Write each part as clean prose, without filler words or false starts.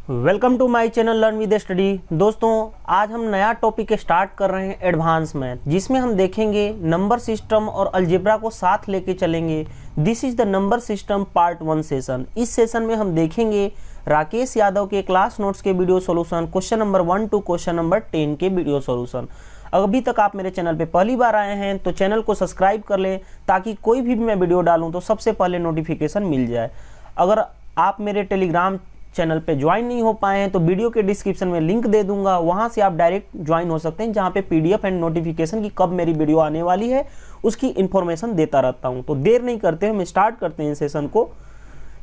Welcome to my channel learn with study. दोस्तों, आज हम नया टॉपिक स्टार्ट कर रहे हैं एडवांस मैथ, जिसमें हम देखेंगे नंबर सिस्टम और अलजेब्रा को साथ लेके चलेंगे। This is the number system part 1 session. इस सेशन में हम देखेंगे राकेश यादव के क्लास नोट्स के video solution, question number 1 to question number 10 के वीडियो सॉल्यूशन। अभी तक आप मेरे चैनल पे पहली बार आए हैं तो चैनल को सब्सक्राइब कर लें, ताकि कोई भी मैं वीडियो डालूं तो सबसे पहले नोटिफिकेशन मिल जाए। अगर आप मेरे टेलीग्राम चैनल पे ज्वाइन नहीं हो पाए हैं तो वीडियो के डिस्क्रिप्शन में लिंक दे दूंगा, वहां से आप डायरेक्ट ज्वाइन हो सकते हैं, जहां पे पीडीएफ एंड नोटिफिकेशन की कब मेरी वीडियो आने वाली है उसकी इन्फॉर्मेशन देता रहता हूं। तो देर नहीं करते हुए हम स्टार्ट करते हैं सेशन को।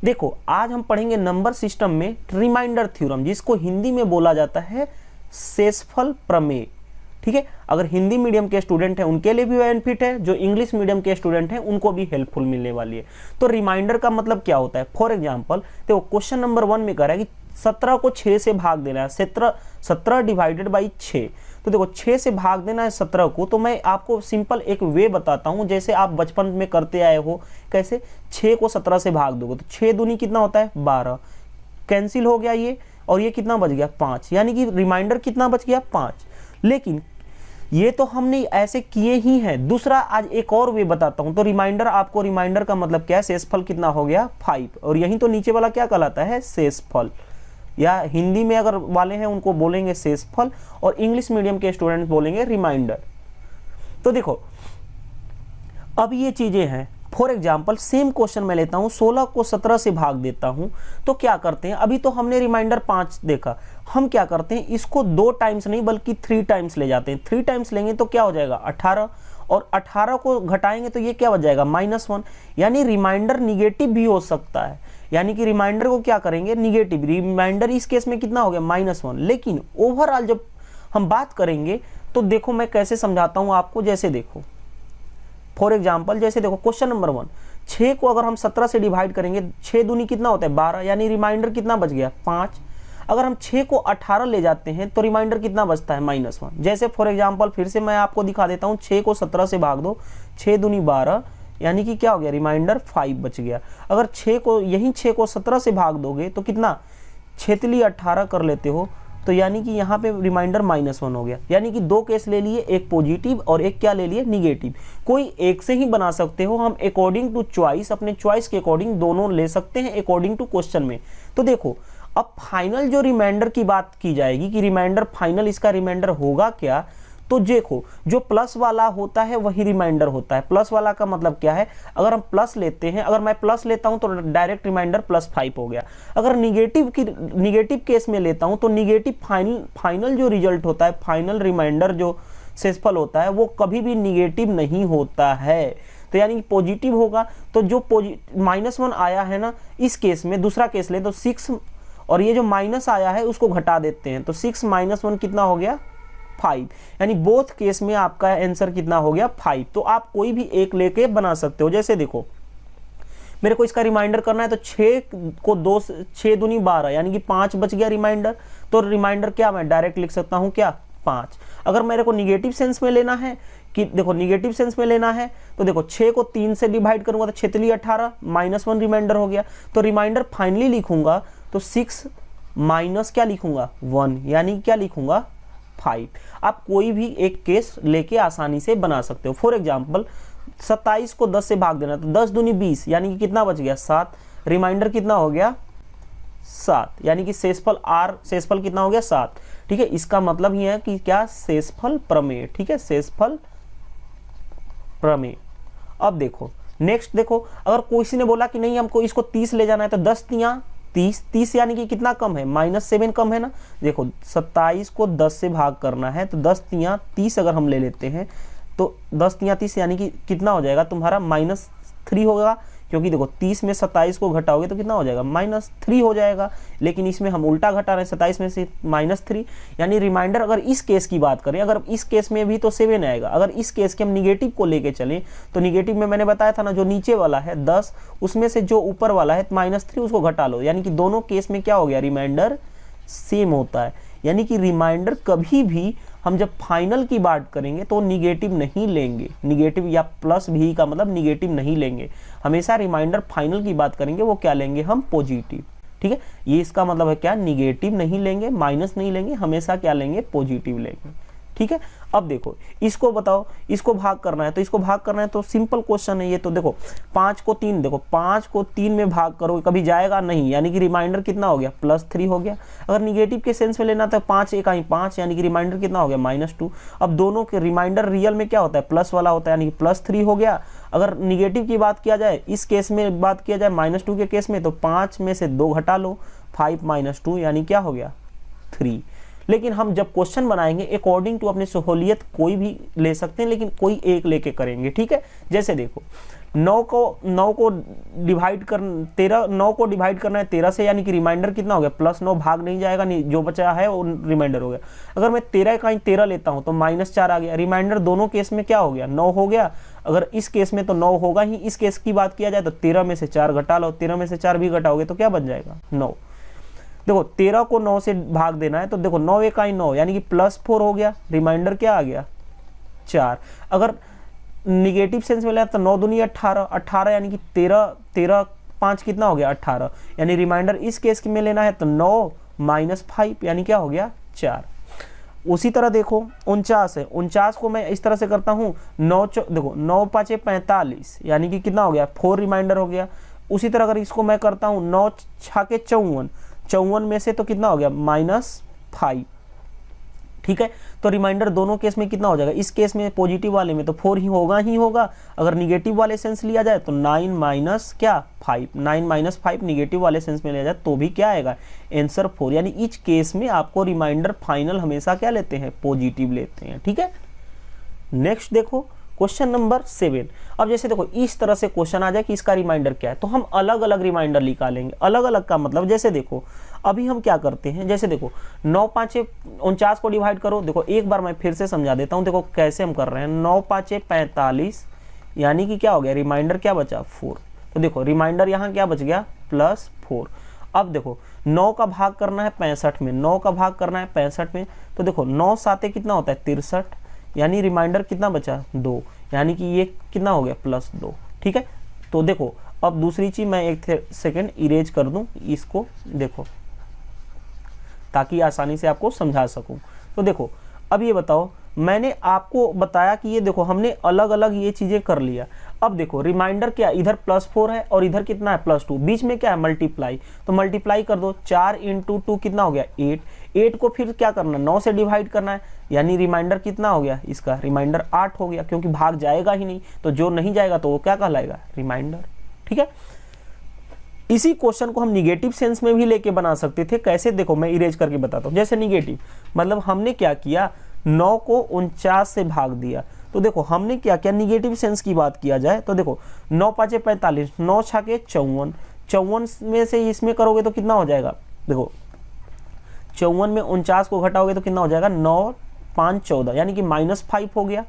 देखो, आज हम पढ़ेंगे नंबर सिस्टम में रिमाइंडर थ्योरम, जिसको हिंदी में बोला जाता है शेषफल प्रमेय। ठीक है, अगर हिंदी मीडियम के स्टूडेंट हैं उनके लिए भी बेनिफिट है, जो इंग्लिश मीडियम के स्टूडेंट हैं उनको भी हेल्पफुल मिलने वाली है। तो रिमाइंडर का मतलब क्या होता है? फॉर एग्जांपल देखो, क्वेश्चन नंबर 1 में कह रहा है कि 17 को 6 से भाग देना है। 17 डिवाइडेड बाई 6। तो देखो, 6 से भाग देना है 17 को। तो मैं आपको सिंपल एक वे बताता हूं, जैसे आप बचपन में करते आए हो। कैसे? 6 को 17 से भाग दोगे तो 6 दूनी कितना होता है? 12। कैंसिल हो गया ये, और ये कितना बच गया? 5। यानी कि रिमाइंडर कितना बच गया? 5। लेकिन ये तो हमने ऐसे किए ही हैं। दूसरा आज एक और वे बताता हूं। तो रिमाइंडर, आपको रिमाइंडर का मतलब क्या है? शेषफल कितना हो गया? 5। और यही तो नीचे वाला क्या कहलाता है? शेषफल। या हिंदी में अगर वाले हैं उनको बोलेंगे शेषफल, और इंग्लिश मीडियम के स्टूडेंट्स बोलेंगे रिमाइंडर। तो देखो, अब ये चीजें हैं। फॉर एग्जाम्पल सेम क्वेश्चन मैं लेता हूं, 16 को 17 से भाग देता हूं। तो क्या करते हैं? अभी तो हमने रिमाइंडर 5 देखा, हम क्या करते हैं? इसको 2 टाइम्स नहीं बल्कि 3 टाइम्स ले जाते हैं। 3 टाइम्स लेंगे तो क्या हो जाएगा? 18। और 18 को घटाएंगे तो ये क्या बच जाएगा? -1। यानी रिमाइंडर निगेटिव भी हो सकता है। यानी कि रिमाइंडर को क्या करेंगे? निगेटिव। रिमाइंडर इस केस में कितना हो गया? -1। लेकिन ओवरऑल जब हम बात करेंगे तो देखो मैं कैसे समझाता हूं आपको। जैसे देखो, फॉर एग्जाम्पल जैसे देखो क्वेश्चन नंबर 1, 6 को अगर हम 17 से डिवाइड करेंगे, 6 दूनी कितना होता है? 12। यानी रिमाइंडर कितना बच गया? 5। अगर हम 6 को 18 ले जाते हैं तो रिमाइंडर कितना बचता है? -1। जैसे फॉर एग्जाम्पल फिर से मैं आपको दिखा देता हूं, 6 को 17 से भाग दो, 6 दूनी 12। यानी कि क्या हो गया? रिमाइंडर 5 बच गया। अगर 6 को 17 से भाग दोगे तो कितना? 6 18 कर लेते हो, तो यानी कि यहाँ पे रिमाइंडर -1 हो गया। यानी कि 2 केस ले लिए, एक पॉजिटिव और एक क्या ले लिए? निगेटिव। कोई एक से ही बना सकते हो, हम अकॉर्डिंग टू चॉइस, अपने चॉइस के अकॉर्डिंग दोनों ले सकते हैं अकॉर्डिंग टू क्वेश्चन में। तो देखो, अब फाइनल जो रिमाइंडर की बात की जाएगी कि रिमाइंडर फाइनल इसका रिमाइंडर होगा क्या, तो देखो जो प्लस वाला होता है वही रिमाइंडर होता है। प्लस वाला का मतलब क्या है? अगर हम प्लस लेते हैं, अगर मैं प्लस लेता हूं तो डायरेक्ट रिमाइंडर +5 हो गया। अगर निगेटिव केस में लेता हूं तो निगेटिव फाइनल जो रिजल्ट होता है, फाइनल रिमाइंडर जो शेषफल होता है, वो कभी भी निगेटिव नहीं होता है। तो यानी कि पॉजिटिव होगा। तो जो -1 आया है ना, इस केस में दूसरा केस ले तो 6, और ये जो माइनस आया है उसको घटा देते हैं तो 6 - 1 कितना हो गया? 5। यानी बोथ केस में आपका आंसर कितना हो गया? 5। तो आप कोई भी एक लेके बना सकते हो। जैसे देखो, मेरे को इसका रिमाइंडर करना है तो 6 को 2 से 6 दूनी 12, यानी कि 5 बच गया रिमाइंडर। तो रिमाइंडर क्या मैं डायरेक्ट लिख सकता हूं? क्या? 5। अगर मेरे को निगेटिव सेंस में लेना है कि देखो निगेटिव सेंस में लेना है तो देखो 6 को 3 से डिवाइड करूंगा तो 6 18, -1 रिमाइंडर हो गया। तो रिमाइंडर फाइनली लिखूंगा तो 6 माइनस क्या लिखूंगा? 1। यानी क्या लिखूंगा? 5। आप कोई भी एक केस लेके आसानी से बना सकते हो। फॉर एग्जाम्पल 27 को 10 से भाग देना तो 10 दूनी 20, यानी कि कितना बच गया? 7। रिमाइंडर कितना हो गया? 7। यानी कि शेषफल कितना हो गया? 7। ठीक है, इसका मतलब ये है कि क्या? शेषफल प्रमेय। ठीक है, शेषफल प्रमेय। अब देखो नेक्स्ट, देखो अगर किसी ने बोला कि नहीं हमको इसको 30 ले जाना है तो 10 तियां 30 यानी कि कितना कम है? -7 कम है ना। देखो 27 को 10 से भाग करना है तो 10 तियां 30 अगर हम ले लेते हैं तो 10 तियां 30, यानी कि कितना हो जाएगा तुम्हारा? -3 होगा। क्योंकि देखो 30 में 27 को घटाओगे तो कितना हो जाएगा? -3 हो जाएगा। लेकिन इसमें हम उल्टा घटा रहे हैं, 27 में से -3। यानी रिमाइंडर अगर इस केस की बात करें, अगर इस केस में भी तो 7 आएगा। अगर इस केस के हम निगेटिव को लेके चलें तो निगेटिव में मैंने बताया था ना, जो नीचे वाला है 10, उसमें से जो ऊपर वाला है -3 उसको घटा लो। यानी कि दोनों केस में क्या हो गया? रिमाइंडर सेम होता है। यानी कि रिमाइंडर कभी भी हम जब फाइनल की बात करेंगे तो निगेटिव नहीं लेंगे। निगेटिव या प्लस भी का मतलब निगेटिव नहीं लेंगे। हमेशा रिमाइंडर फाइनल की बात करेंगे वो क्या लेंगे? हम पॉजिटिव। ठीक है, ये इसका मतलब है क्या, निगेटिव नहीं लेंगे, माइनस नहीं लेंगे, हमेशा क्या लेंगे, पॉजिटिव लेंगे। ठीक है, अब देखो इसको बताओ, इसको भाग करना है, तो इसको भाग करना है तो सिंपल क्वेश्चन है ये। तो देखो 5 को 3, देखो 5 को 3 में भाग करोगे कभी जाएगा नहीं, यानी कि रिमाइंडर कितना हो गया, +3 हो गया। अगर निगेटिव के सेंस में लेना तो 5 एक आई 5, यानी कि रिमाइंडर कितना हो गया, -2। अब दोनों के रिमाइंडर रियल में क्या होता है, प्लस वाला होता है, यानी कि +3 हो गया। अगर निगेटिव की बात किया जाए, इस केस में बात किया जाए -2 के केस में, तो 5 में से 2 घटा लो, 5 - 2 यानी क्या हो गया, 3। लेकिन हम जब क्वेश्चन बनाएंगे अकॉर्डिंग टू अपनी सहूलियत कोई भी ले सकते हैं, लेकिन कोई एक लेके करेंगे। ठीक है, जैसे देखो 9 को डिवाइड कर 9 को डिवाइड करना है 13 से, यानी कि रिमाइंडर कितना हो गया, +9 भाग नहीं जाएगा, नहीं जो बचा है वो रिमाइंडर हो गया। अगर मैं 13 का 13 लेता हूं तो -4 आ गया, रिमाइंडर दोनों केस में क्या हो गया, 9 हो गया। अगर इस केस में तो 9 होगा ही, इस केस की बात किया जाए तो 13 में से 4 घटा लो, 13 में से 4 भी घटाओगे तो क्या बन जाएगा, 9। देखो 13 को 9 से भाग देना है, तो देखो 9 एक आई 9, यानी कि +4 हो गया, रिमाइंडर क्या आ गया, 4। अगर निगेटिव सेंस में लें तो 9 दूनी 18, 18 यानी कि 13 5 कितना हो गया, 18, यानी रिमाइंडर इस केस में लेना है तो 9 - 5 यानी क्या हो गया, 4। उसी तरह देखो 49 है, 49 को मैं इस तरह से करता हूँ, देखो 9 × 5 = 45, यानी कि कितना हो गया, 4 रिमाइंडर हो गया। उसी तरह अगर इसको मैं करता हूँ 9 × 6 = 54, 54 में से तो कितना हो गया, -5। ठीक है, तो रिमाइंडर दोनों केस में कितना हो जाएगा, इस केस में पॉजिटिव वाले में तो 4 ही होगा। अगर निगेटिव वाले सेंस लिया जाए तो 9 - 5, 9 - 5 निगेटिव वाले सेंस में लिया जाए तो भी क्या आएगा, आंसर 4। यानी इच केस में आपको रिमाइंडर फाइनल हमेशा क्या लेते हैं, पॉजिटिव लेते हैं। ठीक है, नेक्स्ट देखो क्वेश्चन नंबर 7। अब जैसे देखो इस तरह से क्वेश्चन आ जाए कि इसका रिमाइंडर क्या है, तो हम अलग अलग रिमाइंडर निकालेंगे। अलग अलग का मतलब जैसे देखो अभी हम क्या करते हैं, जैसे देखो 9 × 5 = 49 को डिवाइड करो। देखो एक बार मैं फिर से समझा देता हूं, देखो कैसे हम कर रहे हैं। 9 × 5 = 45, यानी कि क्या हो गया, रिमाइंडर क्या बचा, 4। तो देखो रिमाइंडर यहाँ क्या बच गया, +4। अब देखो 9 का भाग करना है 65 में, 9 का भाग करना है 65 में, तो देखो 9 × 7 कितना होता है, 63, यानी रिमाइंडर कितना बचा, 2, यानी कि ये कितना हो गया, +2। ठीक है, तो देखो अब दूसरी चीज मैं एक सेकेंड इरेज कर दूं इसको, देखो ताकि आसानी से आपको समझा सकूं। तो देखो अब ये बताओ, मैंने आपको बताया कि ये देखो हमने अलग अलग ये चीजें कर लिया। अब देखो रिमाइंडर क्या, इधर +4 है और इधर कितना है, +2, बीच में क्या है, मल्टीप्लाई, तो मल्टीप्लाई कर दो। 4 × 2 कितना हो गया, 8। 8 को फिर क्या करना, 9 से डिवाइड करना है, यानी रिमाइंडर कितना हो गया, इसका रिमाइंडर 8 हो गया, क्योंकि भाग जाएगा ही नहीं, तो जो नहीं जाएगा तो वो क्या कहलाएगा, रिमाइंडर। ठीक है, इसी क्वेश्चन को हम निगेटिव सेंस में भी लेके बना सकते थे। कैसे, देखो मैं इरेज करके बताता हूँ। जैसे निगेटिव मतलब हमने क्या किया, 9 को 49 से भाग दिया, तो देखो हमने क्या किया, निगेटिव सेंस की बात किया जाए तो देखो 9 × 5 = 45, 9 × 6 = 54, 54 में से इसमें करोगे तो कितना हो जाएगा, देखो 54 में 49 को घटाओगे तो कितना हो जाएगा, 9 × 5 = 14, यानी कि -5 हो गया,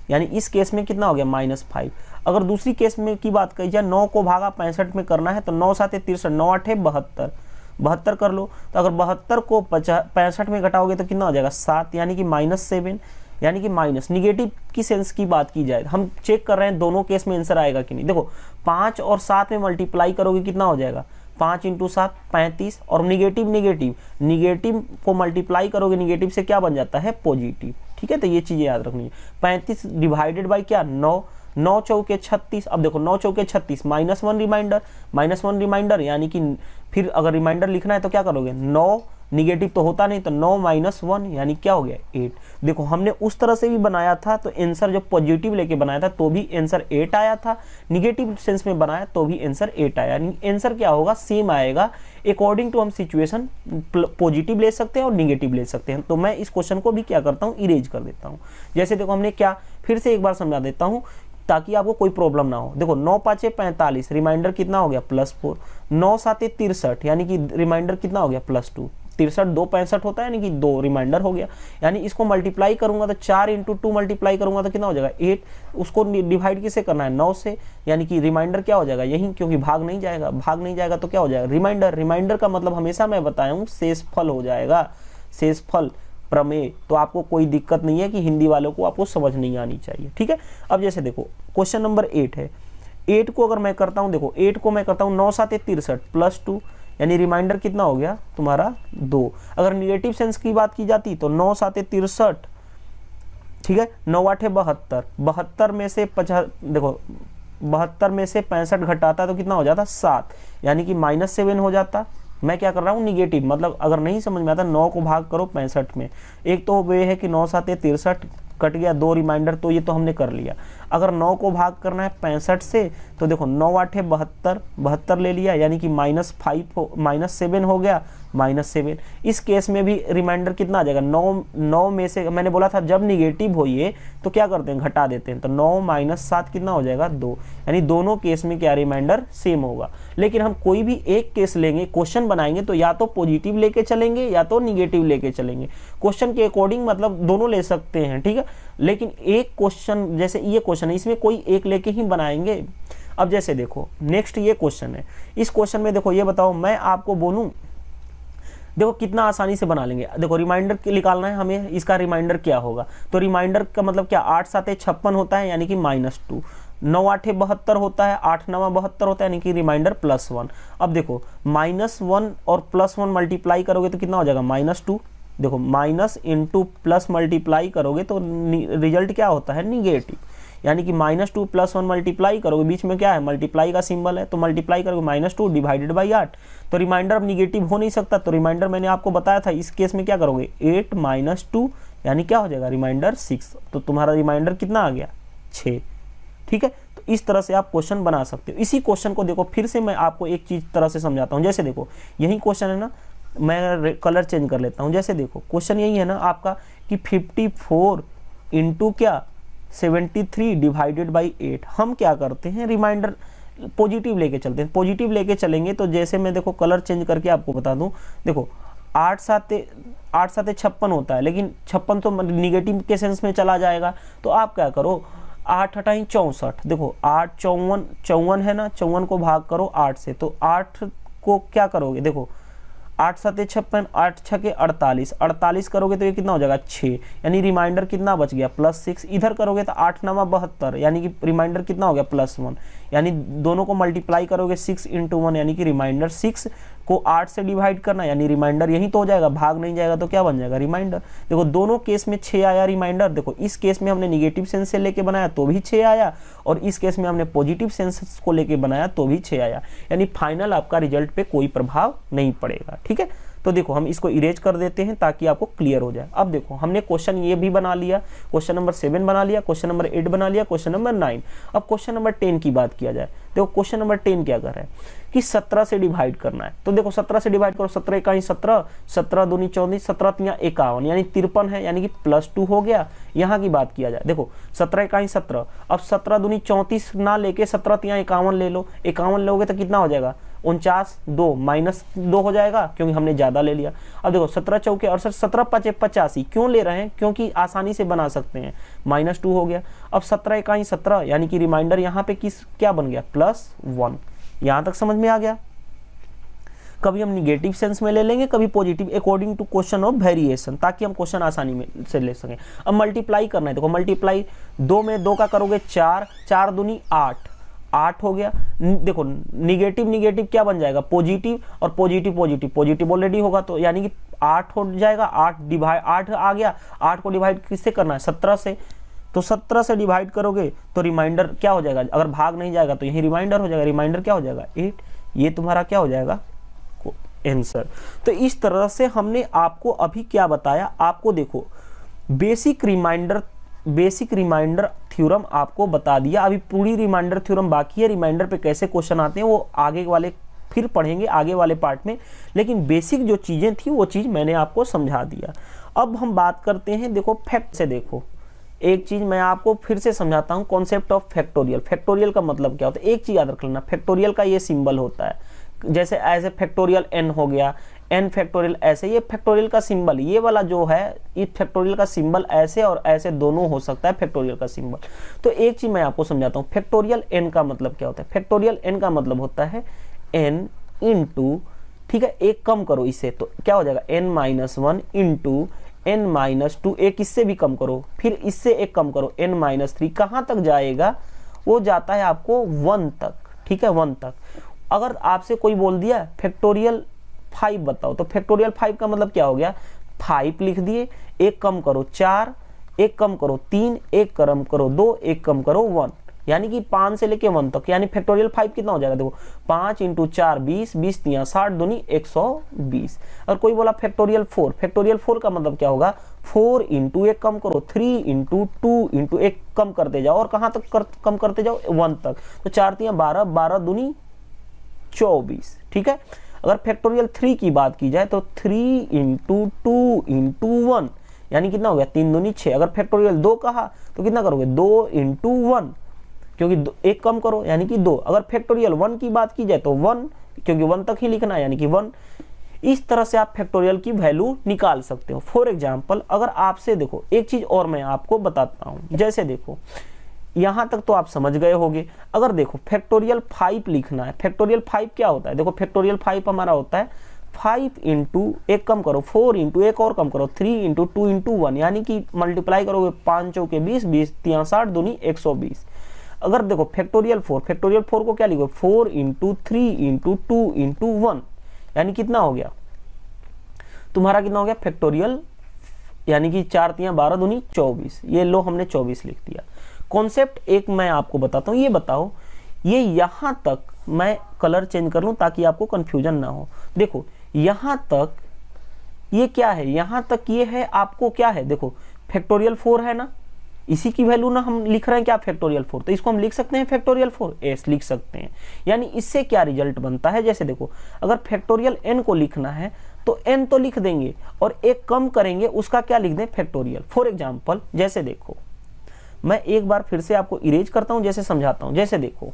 यानी इस केस में कितना हो गया, -5। अगर दूसरी केस में की बात करी जाए, 9 को भागा 65 में करना है, तो 9 × 7 = 63, 9 × 8 = 72, 72 कर लो। तो अगर 72 को 65 में घटाओगे तो कितना हो जाएगा, 7, यानी कि -7, यानी कि माइनस। निगेटिव की सेंस की बात की जाए, हम चेक कर रहे हैं दोनों केस में आंसर आएगा कि नहीं। देखो 5 और 7 में मल्टीप्लाई करोगे कितना हो जाएगा, 5 × 7 35, और निगेटिव को मल्टीप्लाई करोगे निगेटिव से क्या बन जाता है, पॉजिटिव। ठीक है, तो ये चीजें याद रखनी है। 35 डिवाइडेड बाई क्या, 9, 9 चौके 36। अब देखो 9 चौके 36, -1 रिमाइंडर, यानी कि फिर अगर रिमाइंडर लिखना है तो क्या करोगे, 9 निगेटिव तो होता नहीं, तो 9 - 1 यानी क्या हो गया, 8। देखो हमने उस तरह से भी बनाया था तो आंसर जब पॉजिटिव लेके बनाया था तो भी आंसर 8 आया था, निगेटिव सेंस में बनाया तो भी आंसर 8 आया, यानी आंसर क्या होगा, सेम आएगा। अकॉर्डिंग टू हम सिचुएशन पॉजिटिव ले सकते हैं और निगेटिव ले सकते हैं। तो मैं इस क्वेश्चन को भी क्या करता हूँ, इरेज कर देता हूँ। जैसे देखो हमने क्या, फिर से एक बार समझा देता हूँ ताकि आपको कोई प्रॉब्लम ना हो। देखो 9 × 5 = 45, रिमाइंडर कितना हो गया, +4, 9 × 7 = 63, यानी कि रिमाइंडर कितना हो गया, +2, 63 2 65 होता है, यानी कि 2 रिमाइंडर हो गया। यानी इसको मल्टीप्लाई करूंगा तो 4 × 2 मल्टीप्लाई करूंगा तो कितना हो जाएगा, 8। उसको डिवाइड किससे करना है, 9 से, यानी कि रिमाइंडर क्या हो जाएगा यही, क्योंकि भाग नहीं जाएगा तो क्या हो जाएगा, रिमाइंडर का मतलब हमेशा मैं बताया हूँ शेषफल हो जाएगा, शेषफल प्रमेय। तो आपको कोई दिक्कत नहीं है कि हिंदी वालों को आपको समझ नहीं आनी चाहिए। ठीक है, अब जैसे देखो क्वेश्चन नंबर 8 है। 8 को अगर मैं करता हूँ, देखो 8 को मैं करता हूँ 9 × 7 = 63 +2, यानी रिमाइंडर कितना हो गया तुम्हारा 2। अगर निगेटिव सेंस की बात की जाती तो 9 7 63, ठीक है, 9 8 72, 72 में से 50, देखो 72 में से 65 घटाता तो कितना हो जाता 7, यानी कि -7 हो जाता। मैं क्या कर रहा हूँ निगेटिव, मतलब अगर नहीं समझ में आता 9 को भाग करो 65 में, एक तो वे है कि 9 7 63 कट गया, 2 रिमाइंडर, तो ये तो हमने कर लिया। अगर 9 को भाग करना है 65 से तो देखो 9 8 72, 72 ले लिया, यानी कि -7 हो गया, -7। इस केस में भी रिमाइंडर कितना आ जाएगा 9 में से, मैंने बोला था जब निगेटिव हो ये तो क्या करते हैं घटा देते हैं, तो 9 - 7 कितना हो जाएगा 2, यानी दोनों केस में क्या रिमाइंडर सेम होगा। लेकिन हम कोई भी एक केस लेंगे, क्वेश्चन बनाएंगे तो या तो पॉजिटिव लेके चलेंगे या तो निगेटिव लेके चलेंगे, क्वेश्चन के अकॉर्डिंग, मतलब दोनों ले सकते हैं, ठीक है। लेकिन एक क्वेश्चन, जैसे ये क्वेश्चन है, इसमें कोई एक लेके ही बनाएंगे। अब जैसे देखो नेक्स्ट ये क्वेश्चन है, इस क्वेश्चन में देखो ये बताओ, मैं आपको बोलूं, देखो कितना आसानी से बना लेंगे। देखो रिमाइंडर निकालना है हमें, इसका रिमाइंडर क्या होगा, तो रिमाइंडर का मतलब क्या 8 7 56 होता है, यानी कि -2, 9 8 72 होता है, 8 9 72 होता है, यानी कि रिमाइंडर +1। अब देखो -1 और +1 मल्टीप्लाई करोगे तो कितना हो जाएगा -2, देखो माइनस इंटू प्लस मल्टीप्लाई करोगे तो रिजल्ट क्या होता है निगेटिव, यानी कि -2 + 1 मल्टीप्लाई करोगे, बीच में क्या है मल्टीप्लाई का सिंबल है, तो मल्टीप्लाई करोगे -2 डिवाइडेड बाई 8, तो रिमाइंडर अब निगेटिव हो नहीं सकता। तो रिमाइंडर मैंने आपको बताया था, इस केस में क्या करोगे 8 - 2, यानी क्या हो जाएगा रिमाइंडर 6, तो तुम्हारा रिमाइंडर कितना आ गया 6, ठीक है। तो इस तरह से आप क्वेश्चन बना सकते हो। इसी क्वेश्चन को देखो फिर से मैं आपको एक चीज तरह से समझाता हूँ। जैसे देखो यही क्वेश्चन है ना, मैं कलर चेंज कर लेता हूँ। जैसे देखो क्वेश्चन यही है ना आपका कि 54 इंटू क्या 73 डिवाइडेड बाई 8। हम क्या करते हैं रिमाइंडर पॉजिटिव लेके चलते हैं, पॉजिटिव लेके चलेंगे तो जैसे मैं देखो कलर चेंज करके आपको बता दूं, देखो 8 7 56 होता है, लेकिन 56 तो निगेटिव के सेंस में चला जाएगा, तो आप क्या करो 8 8 64, देखो 8 54 है ना, 54 को भाग करो 8 से, तो 8 को क्या करोगे, देखो 8 7 56, 8 6 48, 48 करोगे तो ये कितना हो जाएगा 6, यानी रिमाइंडर कितना बच गया +6। इधर करोगे तो 8 9 72, यानी कि रिमाइंडर कितना हो गया +1, यानी दोनों को मल्टीप्लाई करोगे 6 × 1, यानी कि रिमाइंडर 6 को 8 से डिवाइड करना, यानी रिमाइंडर यही तो हो जाएगा, भाग नहीं जाएगा तो क्या बन जाएगा रिमाइंडर। देखो दोनों केस में 6 आया रिमाइंडर, देखो इस केस में हमने निगेटिव सेंस से लेके बनाया तो भी 6 आया, और इस केस में हमने पॉजिटिव सेंस को लेके बनाया तो भी 6 आया, यानी फाइनल आपका रिजल्ट पे कोई प्रभाव नहीं पड़ेगा, ठीक है। तो देखो हम इसको इरेज कर देते हैं ताकि आपको क्लियर हो जाए। अब देखो हमने क्वेश्चन ये भी बना लिया, क्वेश्चन नंबर 7 बना लिया, क्वेश्चन नंबर 8 बना लिया, क्वेश्चन नंबर 9। अब क्वेश्चन नंबर 10 की बात किया जाए, देखो क्वेश्चन नंबर 10 क्या कर रहा है कि 17 से डिवाइड करना है। तो देखो 17 से डिवाइड करो, 17 × 17, 17 दूनी 24, 17 × 51, यानी 53 है, यानी कि +2 हो गया। यहाँ की बात किया जाए, देखो 17 × 17, अब 17 दूनी 34 ना लेके 17 × 51 ले लो, 51 लोगे तो कितना हो जाएगा 49, 2 -2 हो जाएगा क्योंकि हमने ज्यादा ले लिया। अब देखो 17 चौके 68, 17 5 85 क्यों ले रहे हैं, क्योंकि आसानी से बना सकते हैं, -2 हो गया। अब 17 × 17, यानी कि रिमाइंडर यहाँ पे किस क्या बन गया +1। यहाँ तक समझ में आ गया। कभी हम निगेटिव सेंस में ले लेंगे, कभी positive, according to question of variation, ताकि हम क्वेश्चन आसानी में से ले सकें। अब मल्टीप्लाई करना है, देखो मल्टीप्लाई 2 में 2 का करोगे 4, 4 दूनी 8, 8 हो गया। देखो निगेटिव क्या बन जाएगा पॉजिटिव, और पॉजिटिव ऑलरेडी होगा, तो यानी कि 8 हो जाएगा। 8 आ गया, 8 को डिवाइड किससे करना है 17 से, तो 17 से डिवाइड करोगे तो रिमाइंडर क्या हो जाएगा, अगर भाग नहीं जाएगा तो यही रिमाइंडर हो जाएगा, रिमाइंडर क्या हो जाएगा 8। ये तुम्हारा क्या हो जाएगा आंसर। तो इस तरह से हमने आपको अभी क्या बताया, आपको देखो बेसिक रिमाइंडर थ्योरम आपको बता दिया। अभी पूरी रिमाइंडर थ्योरम बाकी है, रिमाइंडर पे कैसे क्वेश्चन आते हैं वो आगे वाले फिर पढ़ेंगे आगे वाले पार्ट में, लेकिन बेसिक जो चीजें थी वो चीज मैंने आपको समझा दिया। अब हम बात करते हैं, देखो फैक्ट से, देखो एक चीज मैं आपको फिर से समझाता हूं, कॉन्सेप्ट ऑफ फैक्टोरियल। फैक्टोरियल का मतलब क्या होता है, एक चीज याद रख लेना, फैक्टोरियल का ये सिंबल होता है, जैसे एज ए फैक्टोरियल n हो गया, n फैक्टोरियल ऐसे, ये फैक्टोरियल का सिंबल, ये वाला जो है इस फैक्टोरियल का सिंबल ऐसे और ऐसे दोनों हो सकता है फैक्टोरियल का सिंबल। तो एक चीज मैं आपको समझाता हूँ, फैक्टोरियल n का मतलब क्या होता है। फैक्टोरियल n का मतलब होता है n इंटू, ठीक है, एक कम करो इसे तो क्या हो जाएगा n-1 इंटू n-2, एक इससे भी कम करो, फिर इससे एक कम करो n-3, कहाँ तक जाएगा वो जाता है आपको 1 तक, ठीक है 1 तक। अगर आपसे कोई बोल दिया फैक्टोरियल 5 बताओ, तो फैक्टोरियल 5 का मतलब क्या हो गया, 5 लिख दिए, एक कम करो 4, एक कम करो 3, एक कम करो 2, एक कम करो 1, यानी कि 5 से लेके 1 तक, यानी फैक्टोरियल 5 कितना हो जाएगा, देखो 5 × 4 20, 20 × 60 दूनी 120। और कोई बोला फैक्टोरियल 4, फैक्टोरियल 4 का मतलब क्या होगा, 4 × एक कम करो, 3 × 2 × एक कम करते जाओ, और कहाँ तक कम करते जाओ, 1 तक, तो 4 × 12, 12 दूनी 24, ठीक है। अगर फैक्टोरियल 3 की बात की जाए तो 3 × 2 × 1, यानी कितना हो गया, 3 दूनी 6। अगर फैक्टोरियल 2 कहा तो कितना करोगे, 2 × 1, क्योंकि एक कम करो यानी कि 2। अगर फैक्टोरियल 1 की बात की जाए तो 1, क्योंकि 1 तक ही लिखना है यानी कि 1। इस तरह से आप फैक्टोरियल की वैल्यू निकाल सकते हो। फॉर एग्जांपल अगर आपसे देखो एक चीज और मैं आपको बताता हूं, जैसे देखो यहां तक तो आप समझ गए होंगे। अगर देखो फैक्टोरियल 5 लिखना है, फैक्टोरियल 5 क्या होता है, देखो फैक्टोरियल 5 हमारा होता है 5 × एक कम करो 4 × एक और कम करो 3 × 2 × 1, यानी कि मल्टीप्लाई करोगे 5 चौके 20, 20 × 60 दूनी 120। अगर देखो फैक्टोरियल 4, फैक्टोरियल 4 को क्या लिखो, 4 × 3 × 2 × 1, यानी कितना हो गया तुम्हारा, कितना हो गया फैक्टोरियल, यानी कि 4 × 12 दूनी 24। ये लो हमने 24 लिख दिया। कॉन्सेप्ट एक मैं आपको बताता हूँ, ये बताओ ये यहां तक मैं कलर चेंज कर लूं ताकि आपको कंफ्यूजन ना हो। देखो यहां तक ये क्या है, यहां तक ये है आपको क्या है, देखो फैक्टोरियल 4 है ना, इसी की वैल्यू ना हम लिख रहे हैं क्या, फैक्टोरियल 4, तो इसको हम लिख सकते हैं फैक्टोरियल 4, एस लिख सकते हैं। यानी इससे क्या रिजल्ट बनता है, जैसे देखो अगर फैक्टोरियल n को लिखना है तो n तो लिख देंगे और एक कम करेंगे उसका क्या लिख दें, फैक्टोरियल। फॉर एग्जांपल जैसे देखो मैं एक बार फिर से आपको इरेज करता हूं, जैसे समझाता हूं। जैसे देखो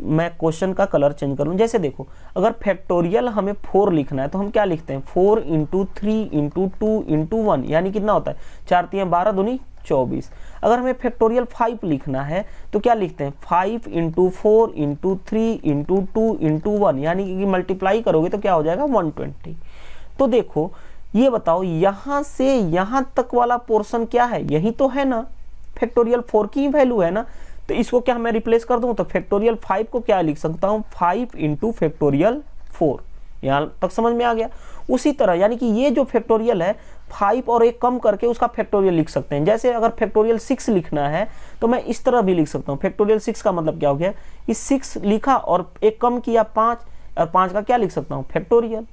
मैं क्वेश्चन का कलर चेंज कर लूं, जैसे देखो अगर फैक्टोरियल हमें 4 लिखना है तो हम क्या लिखते हैं, 4 × 3 × 2 × 1, यानी कितना होता है 4 × 12 दूनी 24। अगर हमें फैक्टोरियल 5 लिखना है तो क्या लिखते हैं, 5 × 4 × 3 × 2 × 1, यानी कि मल्टीप्लाई करोगे तो क्या हो जाएगा 120। तो देखो ये बताओ यहां से यहां तक वाला पोर्शन क्या है, यही तो है ना, फैक्टोरियल 4 की वैल्यू है ना, तो इसको क्या मैं रिप्लेस कर दूं, तो फैक्टोरियल 5 को क्या लिख सकता हूं, 5 × फैक्टोरियल 4। यहां तक समझ में आ गया। उसी तरह यानी कि ये जो फैक्टोरियल है 5 और एक कम करके उसका फैक्टोरियल लिख सकते हैं। जैसे अगर फैक्टोरियल 6 लिखना है तो मैं इस तरह भी लिख सकता हूं, फैक्टोरियल 6 का मतलब क्या हो गया, इस 6 लिखा और एक कम किया 5, और 5 का क्या लिख सकता हूं, फैक्टोरियल।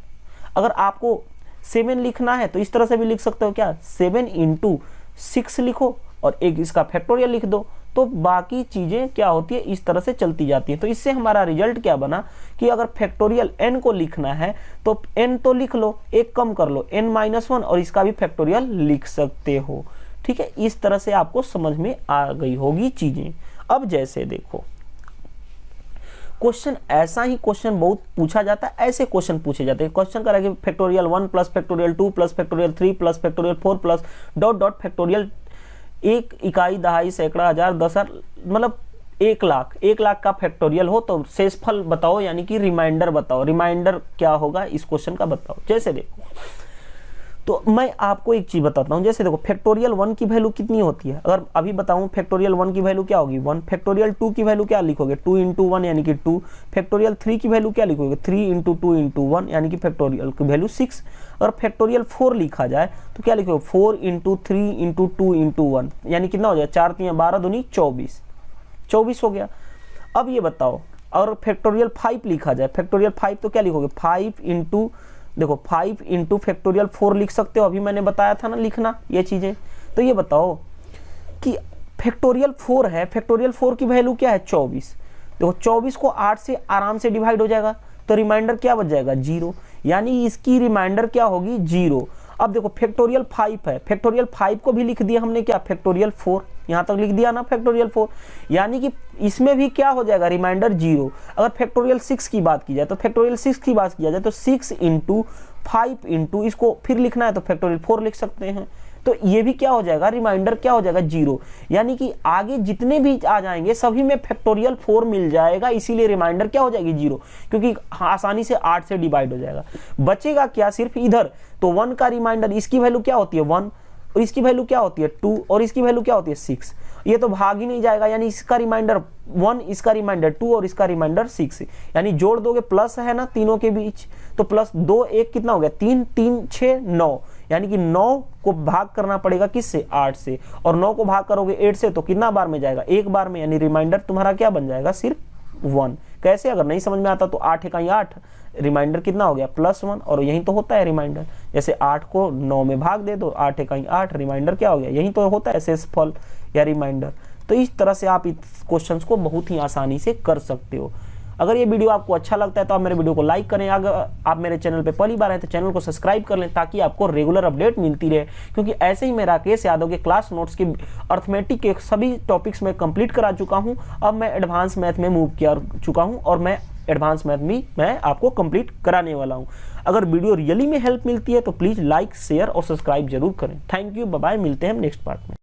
अगर आपको 7 लिखना है तो इस तरह से भी लिख सकते हो, क्या 7 × 6 लिखो और एक इसका फैक्टोरियल लिख दो। तो बाकी चीजें क्या होती है इस तरह से चलती जाती है। तो इससे हमारा रिजल्ट क्या बना कि अगर फैक्टोरियल n को लिखना है तो n तो लिख लो, एक कम कर लो n-1 और इसका भी फैक्टोरियल लिख सकते हो। ठीक है, इस तरह से आपको समझ में आ गई होगी चीजें। अब जैसे देखो क्वेश्चन ऐसा ही क्वेश्चन बहुत पूछा जाता है, ऐसे क्वेश्चन पूछे जाते हैं। क्वेश्चन करेंगे factorial 1 plus factorial 2 plus factorial 3 plus factorial 4 plus dot dot factorial 1 इकाई दहाई सैकड़ा हजार 10,000 मतलब 1 लाख, 1 लाख का फैक्टोरियल हो तो शेषफल बताओ, यानी कि रिमाइंडर बताओ। रिमाइंडर क्या होगा इस क्वेश्चन का बताओ। जैसे देखो तो मैं आपको एक चीज बताता हूं, जैसे देखो फैक्टोरियल 1 की वैल्यू कितनी होती है, अगर अभी बताऊं फैक्टोरियल 1 की वैल्यू क्या होगी 1। फैक्टोरियल 2 की वैल्यू क्या लिखोगे 2 × 1 यानी कि 2। फैक्टोरियल 3 की वैल्यू क्या लिखोगे 3 × 2 × 1 यानी कि फैक्टोरियल की वैल्यू 6। अगर फैक्टोरियल 4 लिखा जाए तो क्या लिखोगे 4 × 3 × 2 × 1 यानी कितना हो जाए 4 × 12 दूनी 24, 24 हो गया। अब ये बताओ और फैक्टोरियल 5 लिखा जाए, फैक्टोरियल 5 तो क्या लिखोगे 5 × देखो 5 × फैक्टोरियल 4 लिख सकते हो, अभी मैंने बताया था ना लिखना ये चीजें। तो ये बताओ कि फैक्टोरियल 4 है, फैक्टोरियल 4 की वैल्यू क्या है 24। देखो 24 को 8 से आराम से डिवाइड हो जाएगा तो रिमाइंडर क्या बच जाएगा 0, यानी इसकी रिमाइंडर क्या होगी 0। अब देखो फैक्टोरियल 5 है, फैक्टोरियल 5 को भी लिख दिया हमने क्या फैक्टोरियल 4, यहां तक लिख दिया ना फैक्टोरियल 4, यानी कि इसमें भी क्या हो जाएगा रिमाइंडर 0। अगर फैक्टोरियल 6 की बात की जाए तो फैक्टोरियल 6 की बात किया जाए तो 6 × 5 × इसको फिर लिखना है तो फैक्टोरियल 4 लिख सकते हैं। तो ये भी क्या हो जाएगा रिमाइंडर क्या हो जाएगा 0, यानी कि आगे जितने भी आ जाएंगे सभी में फैक्टोरियल 4 मिल जाएगा, इसीलिए रिमाइंडर क्या हो जाएगी 0, क्योंकि आसानी से 8 से डिवाइड हो जाएगा। बचेगा क्या सिर्फ इधर, तो 1 का रिमाइंडर इसकी वैल्यू क्या होती है 1, और इसकी वैल्यू क्या होती है 2 और इसकी वैल्यू क्या होती है 6। ये तो भाग ही नहीं जाएगा, यानी इसका रिमाइंडर 1, इसका रिमाइंडर 2 और इसका रिमाइंडर 6, यानी जोड़ दोगे प्लस है ना तीनों के बीच, तो प्लस 2 1 कितना हो गया 3 3 6 9, यानी कि 9 को भाग करना पड़ेगा किससे 8 से, और 9 को भाग करोगे 8 से तो कितना बार में जाएगा एक बार में, यानी रिमाइंडर तुम्हारा क्या बन जाएगा सिर्फ 1। कैसे, अगर नहीं समझ में आता तो 8 इकाई 8, रिमाइंडर कितना हो गया +1, और यही तो होता है रिमाइंडर। जैसे 8 को 9 में भाग दे दो 8 इकाई 8, रिमाइंडर क्या हो गया, यही तो होता है शेषफल या रिमाइंडर। तो इस तरह से आप इस क्वेश्चंस को बहुत ही आसानी से कर सकते हो। अगर ये वीडियो आपको अच्छा लगता है तो आप मेरे वीडियो को लाइक करें। अगर आप मेरे चैनल पे पहली बार आए तो चैनल को सब्सक्राइब कर लें ताकि आपको रेगुलर अपडेट मिलती रहे, क्योंकि ऐसे ही मैं राकेश यादव के क्लास नोट्स के अर्थमेटिक के सभी टॉपिक्स में कंप्लीट करा चुका हूं। अब मैं एडवांस मैथ में मूव कर चुका हूं और मैं एडवांस मैथ भी मैं आपको कंप्लीट कराने वाला हूं। अगर वीडियो रियली में हेल्प मिलती है तो प्लीज लाइक शेयर और सब्सक्राइब जरूर करें। थैंक यू, बाय बाय, मिलते हैं नेक्स्ट पार्ट में।